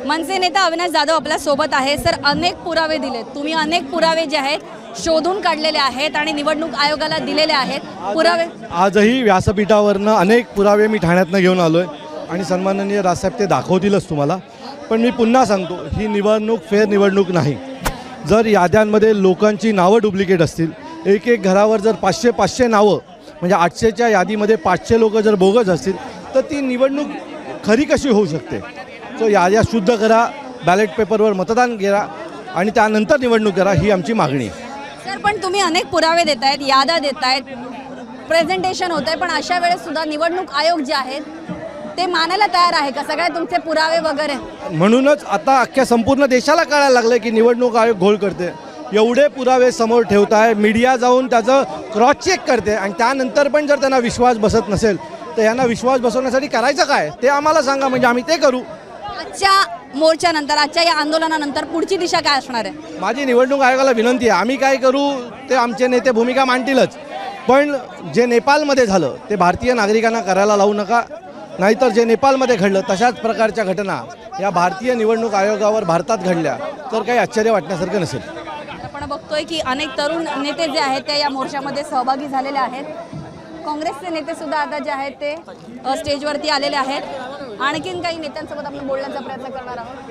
मनसे नेता अविनाश जाधव आपल्या सोबत आहे। सर, अनेक पुरावे दिलेत तुम्ही, अनेक पुरावे जे आहेत शोधून काढलेले आहेत आणि निवडणूक आयोगाला दिलेले आहेत पुरावे। आजही व्यासपीठावरनं अनेक पुरावे मी ठाण्यातनं घेऊन आलोय आणि सन्माननीय राजसाहेब ते दाखवतीलच तुम्हाला। पण मी पुन्हा सांगतो, ही निवडणूक फेअर निवडणूक नाही। जर याद्यांमध्ये लोकांची नावं डुप्लिकेट असतील, एक एक घरावर जर 500 नावं म्हणजे 800च्या यादीमध्ये 500 लोक जर बोगस असतील, तर ती निवडणूक खरी कशी होऊ शकते? सो याद्या शुद्ध करा, बॅलेट पेपरवर मतदान करा आणि त्यानंतर निवडणूक करा, ही आमची मागणी आहे। सर, पण तुम्ही अनेक पुरावे देतायत, याद्या देतायत, प्रेझेंटेशन होत आहे, पण अशा वेळेस सुद्धा निवडणूक आयोग जे आहेत ते मानायला तयार आहे का सगळे तुमचे पुरावे वगैरे? म्हणूनच आता अख्ख्या संपूर्ण देशाला कळायला लागलं की निवडणूक आयोग घोळ करते। एवढे पुरावे समोर ठेवत आहे, मीडिया जाऊन त्याचं क्रॉस चेक करते आणि त्यानंतर पण जर त्यांना विश्वास बसत नसेल तर यांना विश्वास बसवण्यासाठी करायचं काय ते आम्हाला सांगा, म्हणजे आम्ही ते करू। आजच्या मोर्चानंतर, आजच्या या आंदोलनानंतर पुढची दिशा काय असणार आहे? माझी निवडणूक आयोगाला विनंती आहे, आम्ही काय करू ते आमचे नेते भूमिका मांडतीलच, पण जे नेपाळमध्ये झालं ते भारतीय नागरिकांना करायला लावू नका, नाहीतर जे नेपाळमध्ये घडलं तशाच प्रकारच्या घटना या भारतीय निवडणूक आयोगावर भारतात घडल्या तर काही आश्चर्य वाटण्यासारखं नसेल। आपण बघतोय की अनेक तरुण नेते जे आहेत ते या मोर्चामध्ये सहभागी झालेले आहेत। काँग्रेसचे नेते सुद्धा आता जे आहेत ते स्टेजवरती आलेले आहेत। आणखीन काही नेत्यांसोबत आपण बोलण्याचा प्रयत्न करणार आहोत।